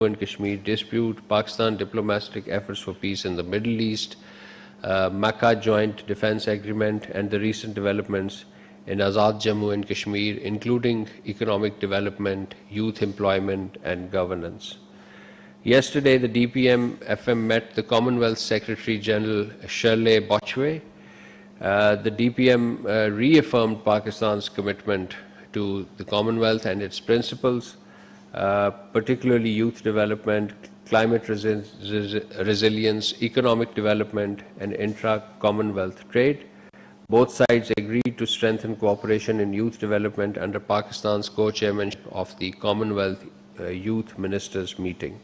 and Kashmir dispute, Pakistan diplomatic efforts for peace in the Middle East, Makkah Joint Defense Agreement, and the recent developments in Azad Jammu and Kashmir, including economic development, youth employment, and governance. Yesterday, the DPM-FM met the Commonwealth Secretary General Shirley Bochwe. The DPM reaffirmed Pakistan's commitment to the Commonwealth and its principles, particularly youth development, climate resilience, economic development, and intra-Commonwealth trade. Both sides agreed to strengthen cooperation in youth development under Pakistan's co-chairmanship of the Commonwealth Youth Ministers meeting.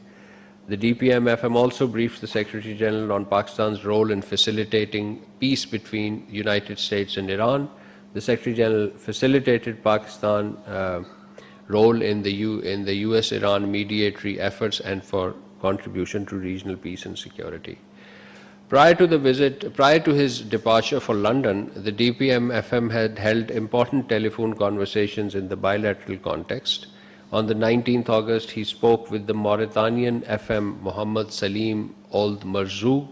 The DPM-FM also briefed the Secretary General on Pakistan's role in facilitating peace between the United States and Iran. The Secretary General facilitated Pakistan's role in the US-Iran mediatory efforts and for contribution to regional peace and security. Prior to his departure for London, the DPM-FM had held important telephone conversations in the bilateral context. On the 19th August, he spoke with the Mauritanian FM Mohammed Salim Old Marzouk,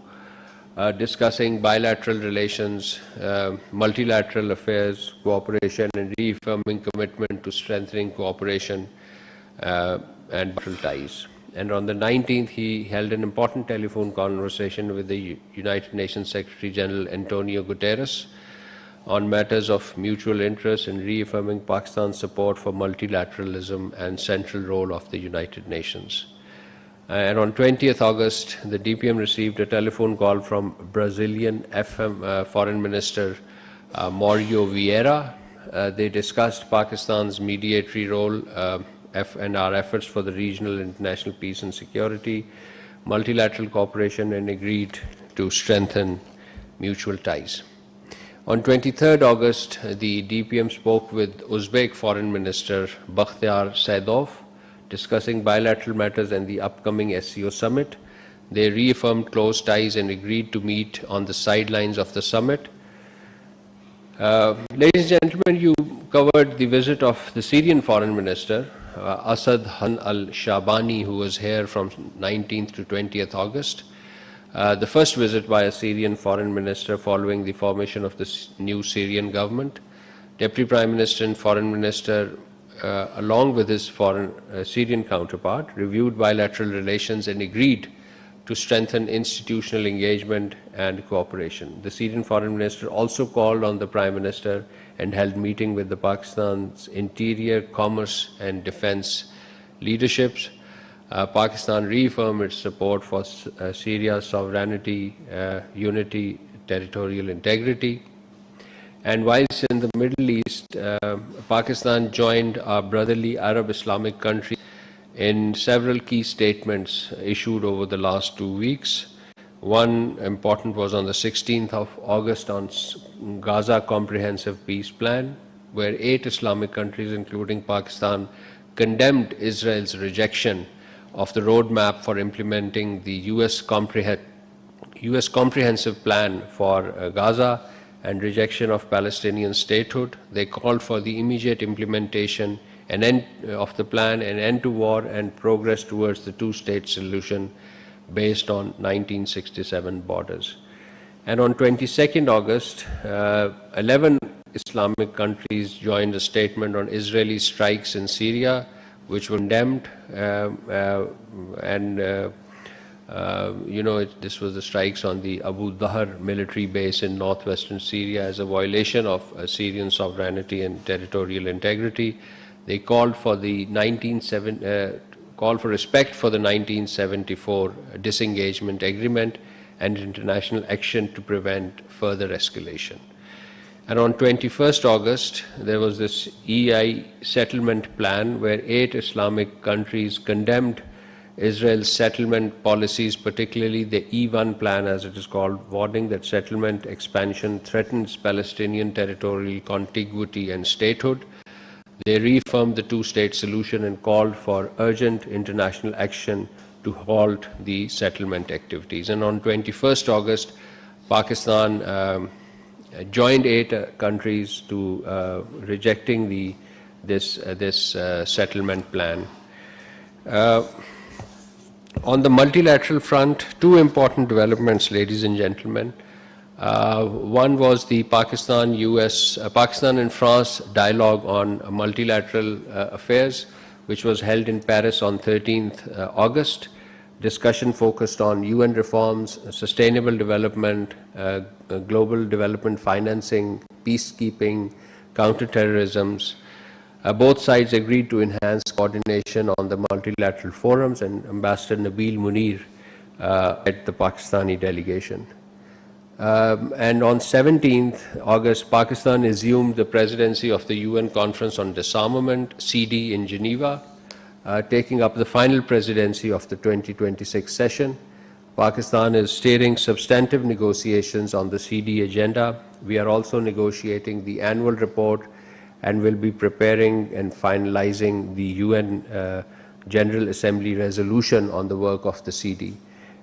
discussing bilateral relations, multilateral affairs, cooperation, and reaffirming commitment to strengthening cooperation and bilateral ties. And on the 19th, he held an important telephone conversation with the United Nations Secretary General Antonio Guterres on matters of mutual interest and reaffirming Pakistan's support for multilateralism and central role of the United Nations. And on 20th August, the DPM received a telephone call from Brazilian FM Foreign Minister Mauro Vieira. They discussed Pakistan's mediatory role and our efforts for the regional and international peace and security, multilateral cooperation, and agreed to strengthen mutual ties. On 23rd August, the DPM spoke with Uzbek Foreign Minister Bakhtiar Saidov, discussing bilateral matters and the upcoming SCO summit. They reaffirmed close ties and agreed to meet on the sidelines of the summit. Ladies and gentlemen, you covered the visit of the Syrian Foreign Minister, Asad Han al-Shabani, who was here from 19th to 20th August. The first visit by a Syrian foreign minister following the formation of the new Syrian government. Deputy Prime Minister and Foreign Minister, along with his Syrian counterpart, reviewed bilateral relations and agreed to strengthen institutional engagement and cooperation. The Syrian Foreign Minister also called on the Prime Minister and held meeting with the Pakistan's interior, commerce, and defense leaderships. Pakistan reaffirmed its support for Syria's sovereignty, unity, territorial integrity. And whilst in the Middle East, Pakistan joined our brotherly Arab Islamic countries in several key statements issued over the last 2 weeks. One important was on the 16th of August on Gaza Comprehensive Peace Plan, where 8 Islamic countries, including Pakistan, condemned Israel's rejection of the roadmap for implementing the US Comprehensive Plan for Gaza and rejection of Palestinian statehood. They called for the immediate implementation and end of the plan, an end to war, and progress towards the two-state solution based on 1967 borders. And on 22nd August, 11 Islamic countries joined a statement on Israeli strikes in Syria, which were condemned, this was the strikes on the Abu Dhahr military base in northwestern Syria as a violation of Syrian sovereignty and territorial integrity. They called for respect for the 1974 disengagement agreement and international action to prevent further escalation. And on 21st August, there was this EI settlement plan where 8 Islamic countries condemned Israel's settlement policies, particularly the E1 plan, as it is called, warning that settlement expansion threatens Palestinian territorial contiguity and statehood. They reaffirmed the two-state solution and called for urgent international action to halt the settlement activities. And on 21st August, Pakistan joined 8 countries to rejecting this settlement plan. On the multilateral front, two important developments, ladies and gentlemen. One was the Pakistan and France dialogue on multilateral affairs, which was held in Paris on 13th August. Discussion focused on UN reforms, sustainable development, global development financing, peacekeeping, counterterrorism. Both sides agreed to enhance coordination on the multilateral forums, and Ambassador Nabil Munir led the Pakistani delegation. And on 17th August, Pakistan assumed the presidency of the UN Conference on Disarmament, CD, in Geneva, taking up the final presidency of the 2026 session. Pakistan is steering substantive negotiations on the CD agenda. We are also negotiating the annual report and will be preparing and finalizing the UN General Assembly resolution on the work of the CD.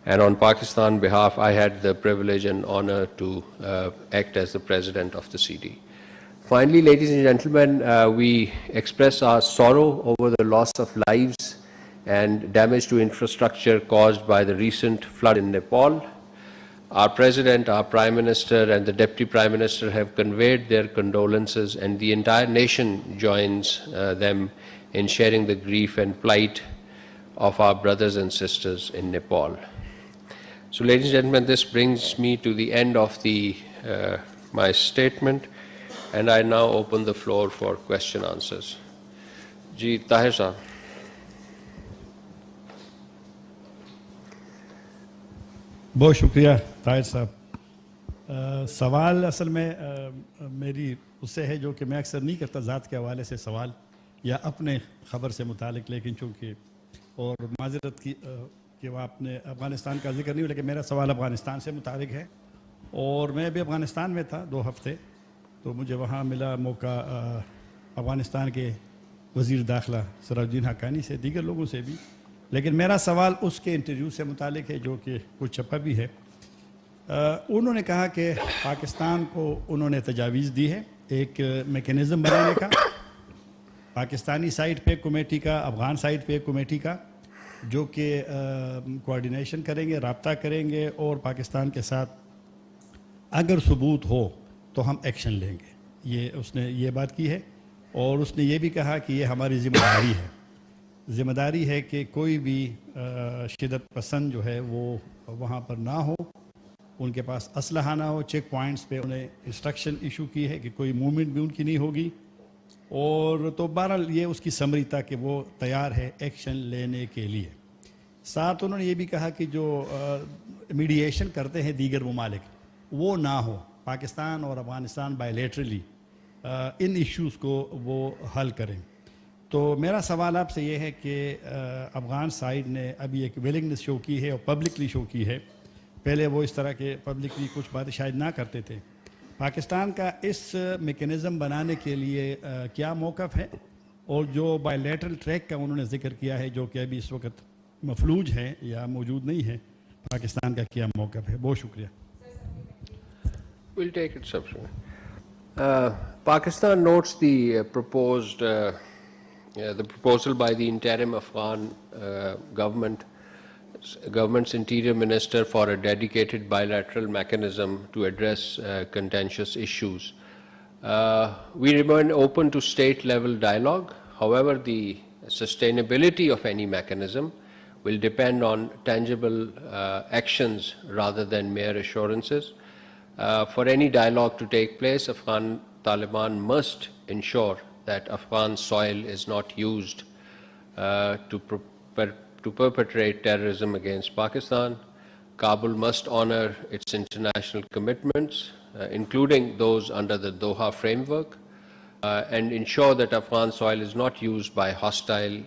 And on Pakistan's behalf, I had the privilege and honor to act as the president of the CD. Finally, ladies and gentlemen, we express our sorrow over the loss of lives and damage to infrastructure caused by the recent flood in Nepal. Our President, our Prime Minister and the Deputy Prime Minister have conveyed their condolences, and the entire nation joins them in sharing the grief and plight of our brothers and sisters in Nepal. So, ladies and gentlemen, this brings me to the end of my statement, and I now open the floor for question answers. Ji, Tahir Sahab. बहुत शुक्रिया ताहिर साहब। सवाल असल में मेरी उससे है जो कि मैं अक्सर नहीं करता ज़ात के हवाले से सवाल या अपने ख़बर से मुतालिक, लेकिन चूँकि और माजरत की कि वह आपने अफ़गानिस्तान का जिक्र नहीं हुआ, लेकिन मेरा सवाल अफ़गानिस्तान से मुतालिक है। और मैं भी अफ़गानिस्तान में था 2 हफ़्ते, तो मुझे वहाँ मिला मौका अफ़गानिस्तान के वज़ीर दाखिला सराजुद्दीन हक्कानी से, दीगर लोगों से भी। लेकिन मेरा सवाल उसके इंटरव्यू से मुतालिक है जो कि कुछ छपा भी है। उन्होंने कहा कि पाकिस्तान को उन्होंने तजावीज़ दी है एक मेकनिज़म बनाने का, पाकिस्तानी साइड पे कमेटी का, अफ़गान साइड पे कमेटी का, जो कि कोऑर्डिनेशन करेंगे, राब्ता करेंगे और पाकिस्तान के साथ अगर सबूत हो तो हम एक्शन लेंगे। ये उसने ये बात की है। और उसने ये भी कहा कि ये हमारी ज़िम्मेदारी है कि कोई भी शिदत पसंद जो है वो वहाँ पर ना हो, उनके पास असलहा ना हो। चेक पॉइंट्स पे उन्हें इंस्ट्रक्शन इशू की है कि कोई मूवमेंट भी उनकी नहीं होगी। और तो बहरहाल ये उसकी समरी था कि वो तैयार है एक्शन लेने के लिए। साथ उन्होंने ये भी कहा कि जो मीडिएशन करते हैं दीगर ममालिक, वो ना हो, पाकिस्तान और अफ़गानिस्तान बायलैटरली इन इश्यूज़ को वो हल करें। तो मेरा सवाल आपसे ये है कि अफ़गान साइड ने अभी एक विलिंगनेस शो की है और पब्लिकली शो की है। पहले वो इस तरह के पब्लिकली कुछ बातें शायद ना करते थे। पाकिस्तान का इस मेकनिज़म बनाने के लिए क्या मौक़िफ़ है, और जो बायलैटरल ट्रैक का उन्होंने जिक्र किया है जो कि अभी इस वक्त मफलूज है या मौजूद नहीं है, पाकिस्तान का क्या मौक़िफ़ है? बहुत शुक्रिया। We'll take it subsequently. Pakistan notes the proposal by the interim Afghan government's interior minister for a dedicated bilateral mechanism to address contentious issues. We remain open to state-level dialogue. However, the sustainability of any mechanism will depend on tangible actions rather than mere assurances. For any dialogue to take place, Afghan Taliban must ensure that Afghan soil is not used to perpetrate terrorism against Pakistan. Kabul must honor its international commitments, including those under the Doha framework, and ensure that Afghan soil is not used by hostile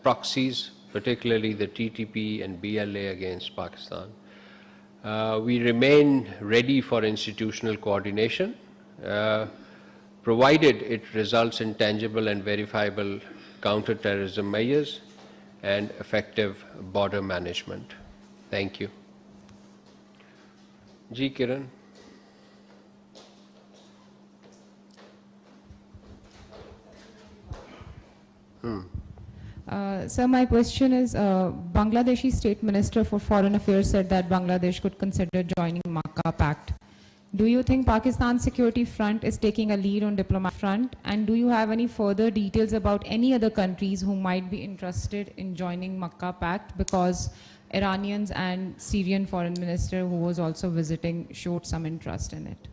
proxies, particularly the TTP and BLA against Pakistan. We remain ready for institutional coordination, provided it results in tangible and verifiable counter-terrorism measures and effective border management. Thank you. Ji Kiran. Sir, my question is, Bangladeshi State Minister for Foreign Affairs said that Bangladesh could consider joining Makkah Pact. Do you think Pakistan's security front is taking a lead on diplomatic front? And do you have any further details about any other countries who might be interested in joining Makkah Pact? Because Iranians and Syrian foreign minister who was also visiting showed some interest in it.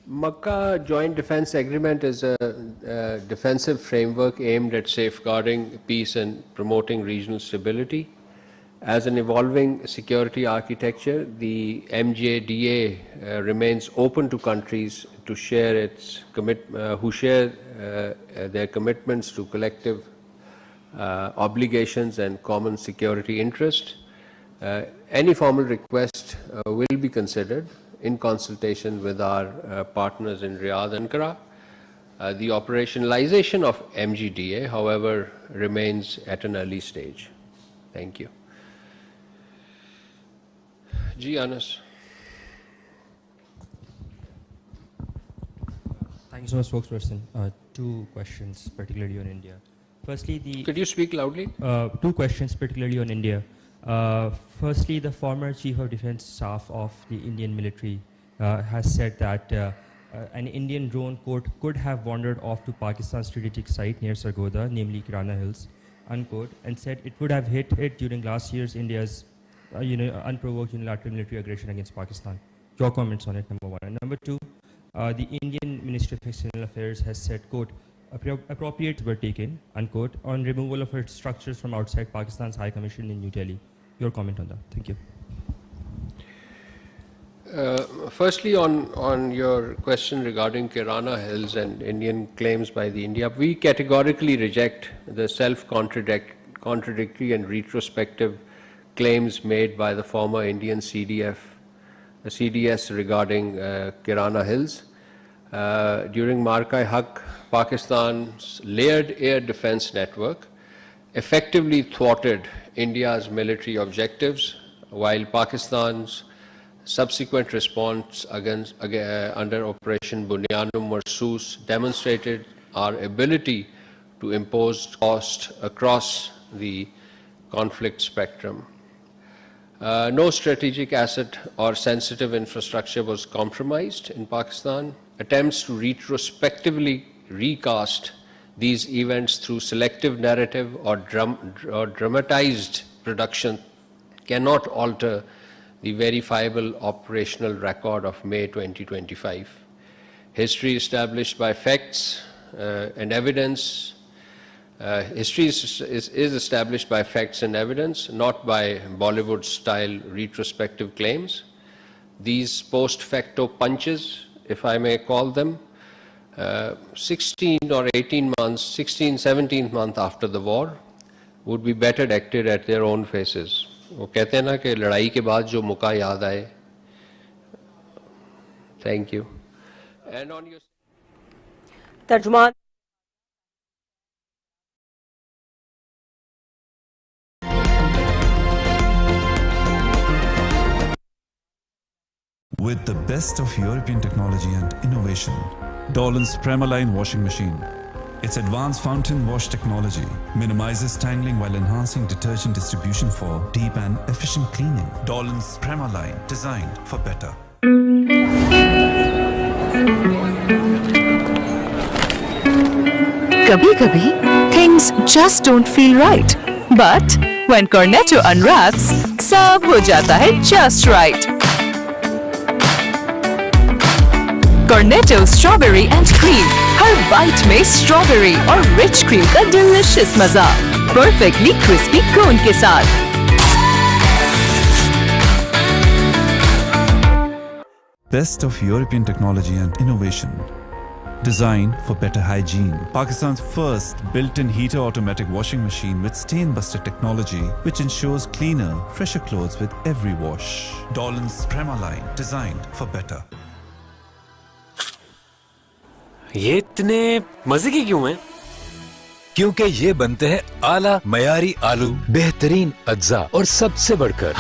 Makkah Joint Defense Agreement is a defensive framework aimed at safeguarding peace and promoting regional stability. As an evolving security architecture, the MJDA remains open to countries to share who share their commitments to collective obligations and common security interest. Any formal request will be considered in consultation with our partners in Riyadh and Ankara. The operationalization of MGDA, however, remains at an early stage. Thank you. Ji Anas. Thank you so much, spokesperson. Two questions, particularly on India. Firstly, Could you speak loudly? Two questions, particularly on India. Firstly, the former Chief of Defense Staff of the Indian military has said that an Indian drone could have wandered off to Pakistan's strategic site near Sargodha, namely Kirana Hills, unquote, and said it would have hit it during last year's India's unprovoked unilateral military aggression against Pakistan. Your comments on it, number one. And number two, the Indian Ministry of External Affairs has said, quote, appropriate were taken, unquote, on removal of its structures from outside Pakistan's High Commission in New Delhi. Your comment on that. Thank you. Firstly, on your question regarding Kirana Hills and Indian claims by the India, we categorically reject the self-contradictory and retrospective claims made by the former Indian CDS regarding Kirana Hills. During Marka-e-Haq, Pakistan's layered air defense network effectively thwarted India's military objectives, while Pakistan's subsequent response under Operation Bunyanum Marsoos demonstrated our ability to impose cost across the conflict spectrum. No strategic asset or sensitive infrastructure was compromised in Pakistan. Attempts to retrospectively recast these events through selective narrative or dramatized production cannot alter the verifiable operational record of May 2025. History established by facts and evidence. History is established by facts and evidence, not by Bollywood-style retrospective claims. These post-facto punches, if I may call them, 16 or 18 months, 16, 17th month after the war, would be better acted at their own faces. वो कहते हैं ना कि लड़ाई के बाद जो मौका याद आए. Thank you. And on your तर्जुमान With the best of European technology and innovation, Dolan's Premaline washing machine. Its advanced fountain wash technology minimizes tangling while enhancing detergent distribution for deep and efficient cleaning. Dolan's Premaline, designed for better. Kabhi-kabhi, things just don't feel right. But when Cornetto unwraps, sab ho jata hai just right. Cornetto strawberry and cream. हर bite में strawberry और rich cream का delicious मजा, perfectly crispy cone के साथ. Best of European technology and innovation. Designed for better hygiene. Pakistan's first built-in heater automatic washing machine with stain buster technology, which ensures cleaner, fresher clothes with every wash. Dolan's Premaline, designed for better. ये इतने मजे के क्यों हैं? क्योंकि ये बनते हैं आला मयारी आलू, बेहतरीन अज्जा और सबसे बढ़कर